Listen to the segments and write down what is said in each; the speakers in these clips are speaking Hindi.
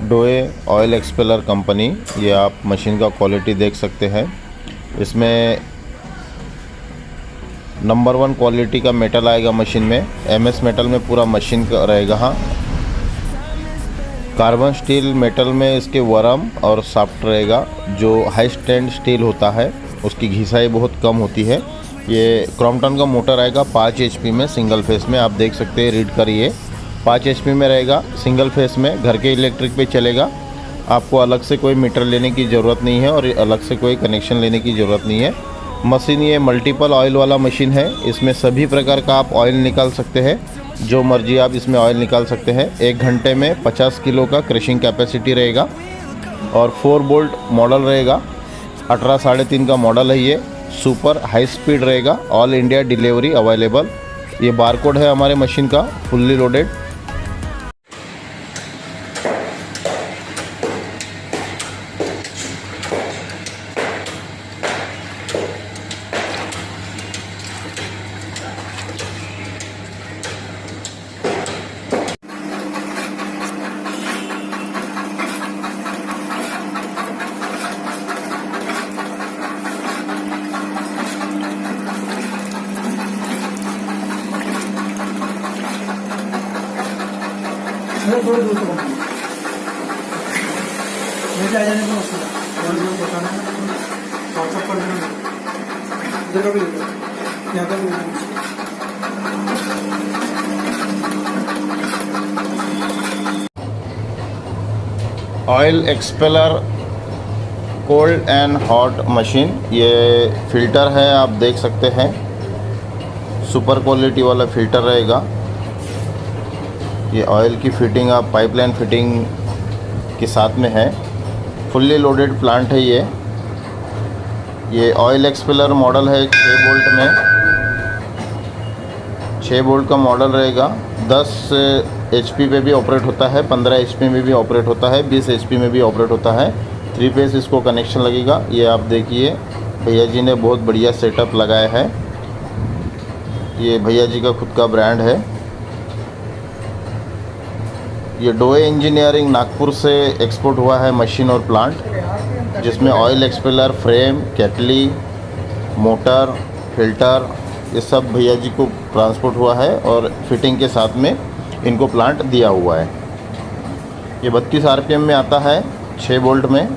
डोए ऑयल एक्सपेलर कंपनी, ये आप मशीन का क्वालिटी देख सकते हैं। इसमें नंबर 1 क्वालिटी का मेटल आएगा मशीन में, एमएस मेटल में पूरा मशीन का रहेगा। हाँ, कार्बन स्टील मेटल में इसके वरम और सॉफ्ट रहेगा। जो हाई स्टैंड स्टील होता है उसकी घिसाई बहुत कम होती है। ये क्रॉम्पटन का मोटर आएगा 5 HP में, सिंगल फेस में। आप देख सकते हैं, रीड करिए, 5 HP में रहेगा, सिंगल फेस में, घर के इलेक्ट्रिक पे चलेगा। आपको अलग से कोई मीटर लेने की ज़रूरत नहीं है और अलग से कोई कनेक्शन लेने की ज़रूरत नहीं है। मशीन ये मल्टीपल ऑयल वाला मशीन है। इसमें सभी प्रकार का आप ऑयल निकाल सकते हैं, जो मर्जी आप इसमें ऑयल निकाल सकते हैं। 1 घंटे में 50 किलो का क्रशिंग कैपेसिटी रहेगा और 4 बोल्ट मॉडल रहेगा। 18 3.5 का मॉडल है ये। सुपर हाई स्पीड रहेगा, ऑल इंडिया डिलीवरी अवेलेबल। ये बारकोड है हमारे मशीन का, फुल्ली लोडेड। थोड़ा दूर से आ जाने को मसला थोड़ा दूर बताना है। व्हाट्सएप पर इधर का भी यहाँ का भी। Oil expeller cold and hot machine, ये फ़िल्टर है, आप देख सकते हैं। सुपर क्वालिटी वाला फ़िल्टर रहेगा। ये ऑयल की फिटिंग आप पाइपलाइन फिटिंग के साथ में है। फुल्ली लोडेड प्लांट है ये ऑयल एक्सपेलर मॉडल है 6 बोल्ट में। 6 बोल्ट का मॉडल रहेगा। 10 HP पे भी ऑपरेट होता है, 15 HP में भी ऑपरेट होता है, 20 HP में भी ऑपरेट होता है। 3 फेस इसको कनेक्शन लगेगा। ये आप देखिए, भैया जी ने बहुत बढ़िया सेटअप लगाया है। ये भैया जी का खुद का ब्रांड है। ये डोए इंजीनियरिंग नागपुर से एक्सपोर्ट हुआ है मशीन और प्लांट, जिसमें ऑयल एक्सपेलर, फ्रेम, केटली, मोटर, फिल्टर, ये सब भैया जी को ट्रांसपोर्ट हुआ है और फिटिंग के साथ में इनको प्लांट दिया हुआ है। ये 32 RPM में आता है, 6 बोल्ट में।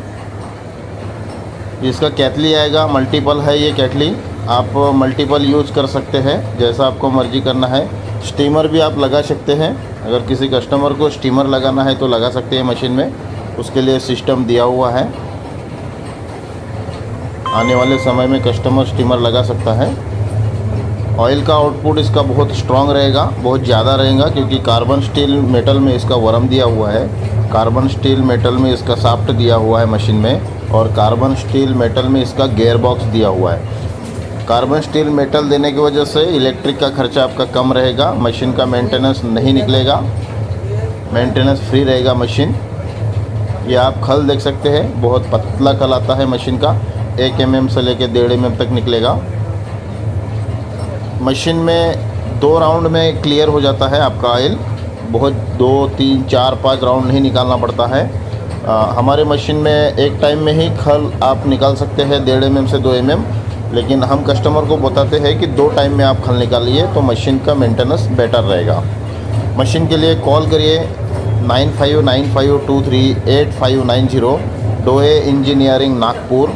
इसका केटली आएगा, मल्टीपल है ये केटली। आप मल्टीपल यूज़ कर सकते हैं, जैसा आपको मर्जी करना है। स्टीमर भी आप लगा सकते हैं। अगर किसी कस्टमर को स्टीमर लगाना है तो लगा सकते हैं मशीन में, उसके लिए सिस्टम दिया हुआ है। आने वाले समय में कस्टमर स्टीमर लगा सकता है। ऑयल का आउटपुट इसका बहुत स्ट्रॉन्ग रहेगा, बहुत ज़्यादा रहेगा, क्योंकि कार्बन स्टील मेटल में इसका वरम दिया हुआ है। कार्बन स्टील मेटल में इसका साफ्ट दिया हुआ है मशीन में, और कार्बन स्टील मेटल में इसका गेयर बॉक्स दिया हुआ है। कार्बन स्टील मेटल देने की वजह से इलेक्ट्रिक का खर्चा आपका कम रहेगा। मशीन का मेंटेनेंस नहीं निकलेगा, मेंटेनेंस फ्री रहेगा मशीन। ये आप खल देख सकते हैं, बहुत पतला खल आता है मशीन का। 1 mm से लेकर 1.5 mm तक निकलेगा। मशीन में 2 राउंड में क्लियर हो जाता है आपका ऑयल। बहुत 2, 3, 4, 5 राउंड नहीं निकालना पड़ता है। हमारे मशीन में एक टाइम में ही खल आप निकाल सकते हैं, 1.5 mm से 2 mm। लेकिन हम कस्टमर को बताते हैं कि 2 टाइम में आप खल निकालिए, तो मशीन का मेंटेनेंस बेटर रहेगा। मशीन के लिए कॉल करिए 9595238590, डोए इंजीनियरिंग नागपुर।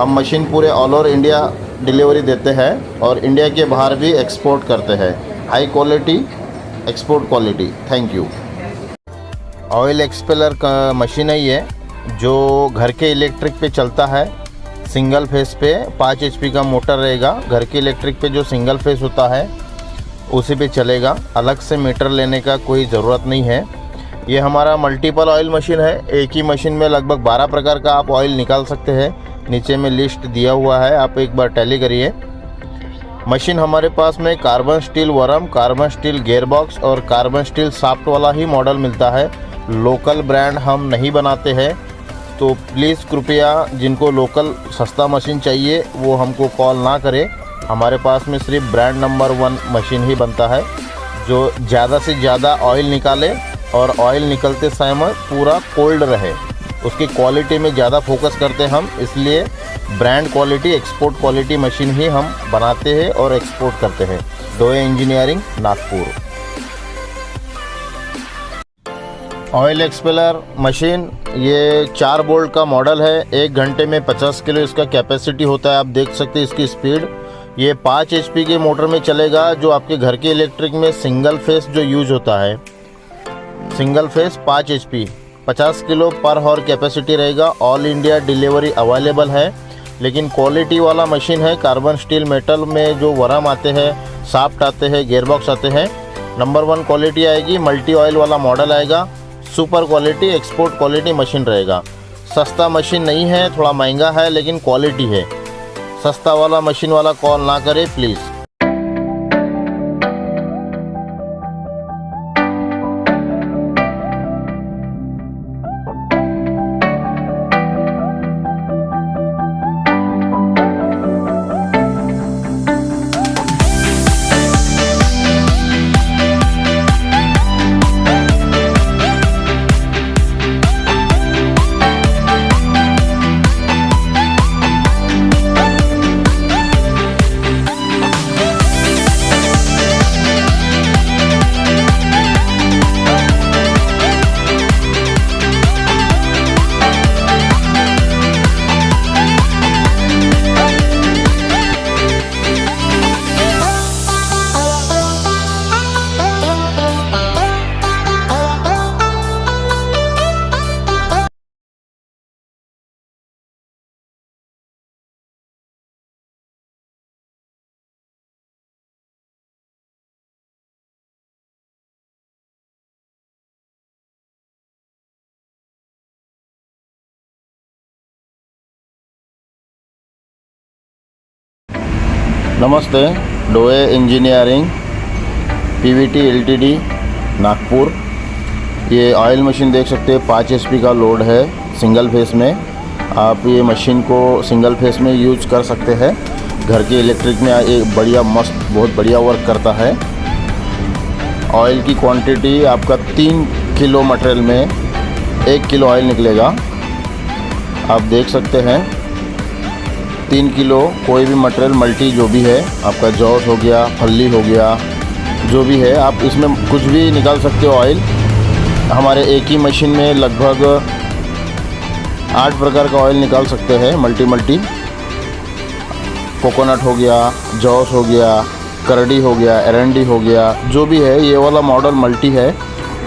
हम मशीन पूरे ऑल ओवर इंडिया डिलीवरी देते हैं और इंडिया के बाहर भी एक्सपोर्ट करते हैं। High quality, export quality. Thank you. Oil expeller का मशीन है ये, जो घर के इलेक्ट्रिक पे चलता है। सिंगल फेस पे 5 HP का मोटर रहेगा। घर के इलेक्ट्रिक पे जो सिंगल फेस होता है उसी पे चलेगा। अलग से मीटर लेने का कोई ज़रूरत नहीं है। ये हमारा मल्टीपल ऑयल मशीन है। एक ही मशीन में लगभग 12 प्रकार का आप ऑयल निकाल सकते हैं। नीचे में लिस्ट दिया हुआ है, आप एक बार टैली करिए। मशीन हमारे पास में carbon steel worm, carbon steel gearbox और कार्बन स्टील सॉफ्ट वाला ही मॉडल मिलता है। लोकल ब्रांड हम नहीं बनाते हैं, तो प्लीज़ कृपया जिनको लोकल सस्ता मशीन चाहिए वो हमको कॉल ना करें। हमारे पास में सिर्फ ब्रांड नंबर 1 मशीन ही बनता है, जो ज़्यादा से ज़्यादा ऑयल निकाले और ऑयल निकलते समय पूरा कोल्ड रहे। उसकी क्वालिटी में ज़्यादा फोकस करते हैं हम, इसलिए brand quality, export quality machine ही हम बनाते हैं और एक्सपोर्ट करते हैं। डोए engineering, Nagpur. Oil expeller machine ये 4 बोल्ट का मॉडल है। 1 घंटे में 50 किलो इसका कैपेसिटी होता है। आप देख सकते हैं इसकी स्पीड। ये 5 HP के मोटर में चलेगा, जो आपके घर के इलेक्ट्रिक में सिंगल फेस जो यूज होता है, सिंगल फेस 5 HP, 50 किलो पर हॉर कैपेसिटी रहेगा। ऑल इंडिया डिलीवरी अवेलेबल है। लेकिन क्वालिटी वाला मशीन है। कार्बन स्टील मेटल में जो वरम आते हैं, शाफ्ट आते हैं, गियरबॉक्स आते हैं, नंबर 1 क्वालिटी आएगी। मल्टी ऑयल वाला मॉडल आएगा। Super quality, export quality machine रहेगा। सस्ता मशीन नहीं है, थोड़ा महंगा है, लेकिन क्वालिटी है। सस्ता वाला मशीन वाला कॉल ना करे प्लीज़। नमस्ते, डोए इंजीनियरिंग PVT LTD नागपुर। ये ऑयल मशीन देख सकते हैं, 5 HP का लोड है सिंगल फेस में। आप ये मशीन को सिंगल फेस में यूज कर सकते हैं। घर के इलेक्ट्रिक में एक बढ़िया मस्त बहुत बढ़िया वर्क करता है। ऑयल की क्वांटिटी आपका 3 किलो मटेरियल में 1 किलो ऑयल निकलेगा। आप देख सकते हैं 3 किलो कोई भी मटेरियल मल्टी जो भी है, आपका जॉस हो गया, फल्ली हो गया, जो भी है, आप इसमें कुछ भी निकाल सकते हो ऑयल। हमारे एक ही मशीन में लगभग 8 प्रकार का ऑयल निकाल सकते हैं। मल्टी कोकोनट हो गया, जॉस हो गया, करडी हो गया, एरंडी हो गया, जो भी है। ये वाला मॉडल मल्टी है।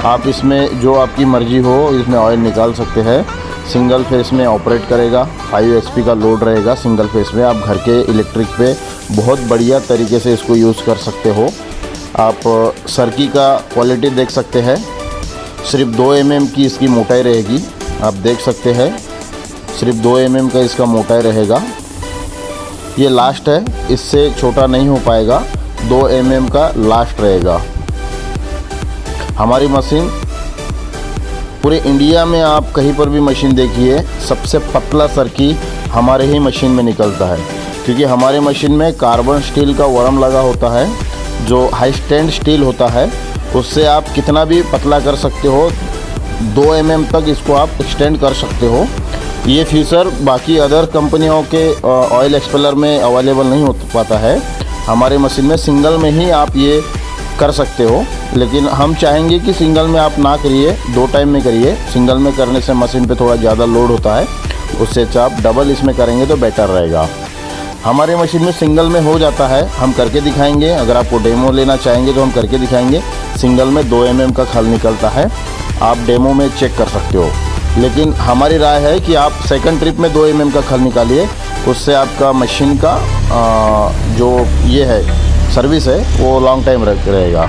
आप इसमें जो आपकी मर्जी हो इसमें ऑयल निकाल सकते हैं। सिंगल फेस में ऑपरेट करेगा। 5 HP का लोड रहेगा सिंगल फेस में। आप घर के इलेक्ट्रिक पे बहुत बढ़िया तरीके से इसको यूज़ कर सकते हो। आप सर्की का क्वालिटी देख सकते हैं। सिर्फ 2 mm की इसकी मोटाई रहेगी। आप देख सकते हैं सिर्फ 2 mm का इसका मोटाई रहेगा। ये लास्ट है, इससे छोटा नहीं हो पाएगा। 2 mm का लास्ट रहेगा। हमारी मशीन पूरे इंडिया में आप कहीं पर भी मशीन देखिए, सबसे पतला सर्की हमारे ही मशीन में निकलता है। क्योंकि हमारे मशीन में कार्बन स्टील का वरम लगा होता है, जो हाई स्टैंड स्टील होता है। उससे आप कितना भी पतला कर सकते हो, 2 mm तक इसको आप एक्सटेंड कर सकते हो। ये फीचर बाकी अदर कंपनियों के ऑयल एक्सपेलर में अवेलेबल नहीं हो पाता है। हमारे मशीन में सिंगल में ही आप ये कर सकते हो। लेकिन हम चाहेंगे कि सिंगल में आप ना करिए, 2 टाइम में करिए। सिंगल में करने से मशीन पे थोड़ा ज़्यादा लोड होता है, उससे अच्छा आप डबल इसमें करेंगे तो बेटर रहेगा। हमारे मशीन में सिंगल में हो जाता है, हम करके दिखाएंगे। अगर आपको डेमो लेना चाहेंगे तो हम करके दिखाएंगे। सिंगल में 2 mm का खल निकलता है, आप डेमो में चेक कर सकते हो। लेकिन हमारी राय है कि आप सेकंड ट्रिप में 2 mm का खल निकालिए, उससे आपका मशीन का जो ये है सर्विस है वो लॉन्ग टाइम रहेगा।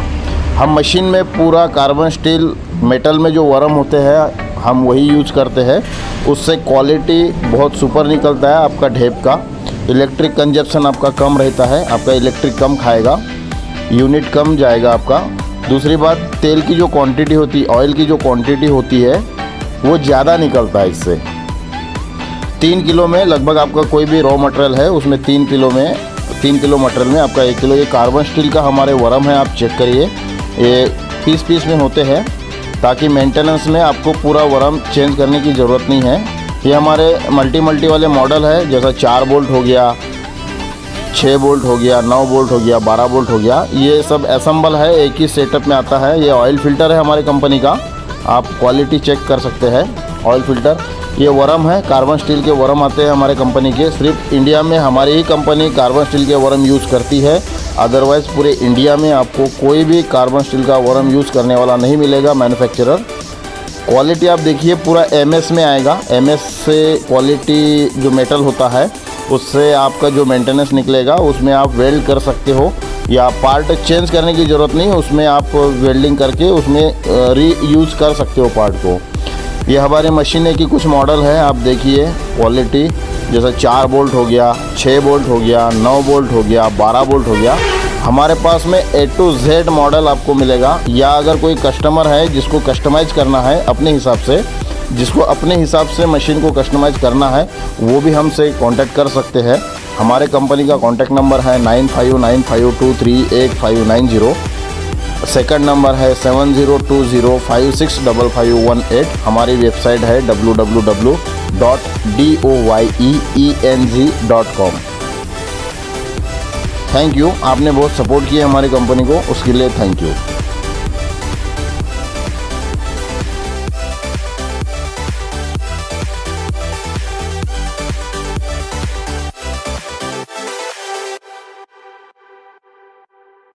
हम मशीन में पूरा कार्बन स्टील मेटल में जो वरम होते हैं हम वही यूज करते हैं। उससे क्वालिटी बहुत सुपर निकलता है आपका ढेप का। इलेक्ट्रिक कंजप्शन आपका कम रहता है, आपका इलेक्ट्रिक कम खाएगा, यूनिट कम जाएगा आपका। दूसरी बात, तेल की जो क्वांटिटी होती है, ऑयल की जो क्वांटिटी होती है वो ज़्यादा निकलता है इससे। 3 किलो में लगभग आपका कोई भी रॉ मटेरियल है उसमें 3 किलो मटेरियल में आपका 1 किलो ये कार्बन स्टील का हमारे वरम है। आप चेक करिए, ये पीस में होते हैं ताकि मेंटेनेंस में आपको पूरा वरम चेंज करने की ज़रूरत नहीं है। ये हमारे मल्टी वाले मॉडल है, जैसा 4 बोल्ट हो गया, 6 बोल्ट हो गया, 9 बोल्ट हो गया, 12 बोल्ट हो गया, ये सब असेंबल है, एक ही सेटअप में आता है। ये ऑयल फ़िल्टर है हमारी कंपनी का, आप क्वालिटी चेक कर सकते हैं। ऑयल फ़िल्टर, ये वरम है, कार्बन स्टील के वरम आते हैं हमारे कंपनी के। सिर्फ इंडिया में हमारी ही कंपनी कार्बन स्टील के वरम यूज़ करती है, अदरवाइज़ पूरे इंडिया में आपको कोई भी कार्बन स्टील का वरम यूज़ करने वाला नहीं मिलेगा मैन्युफैक्चरर। क्वालिटी आप देखिए पूरा MS में आएगा। MS से क्वालिटी जो मेटल होता है उससे आपका जो मेंटेनेंस निकलेगा उसमें आप वेल्ड कर सकते हो, या पार्ट चेंज करने की ज़रूरत नहीं, उसमें आप वेल्डिंग करके उसमें रीयूज़ कर सकते हो पार्ट को। ये हमारे मशीने की कुछ मॉडल है, आप देखिए क्वालिटी, जैसा 4 बोल्ट हो गया, 6 बोल्ट हो गया, 9 बोल्ट हो गया, 12 बोल्ट हो गया। हमारे पास में A to Z मॉडल आपको मिलेगा, या अगर कोई कस्टमर है जिसको कस्टमाइज़ करना है अपने हिसाब से, जिसको अपने हिसाब से मशीन को कस्टमाइज़ करना है, वो भी हमसे कांटेक्ट कर सकते हैं। हमारे कंपनी का कांटेक्ट नंबर है 9595238590। सेकंड नंबर है 7020565518। हमारी वेबसाइट है www.doyeeng.com। थैंक यू, आपने बहुत सपोर्ट किया हमारी कंपनी को, उसके लिए थैंक यू।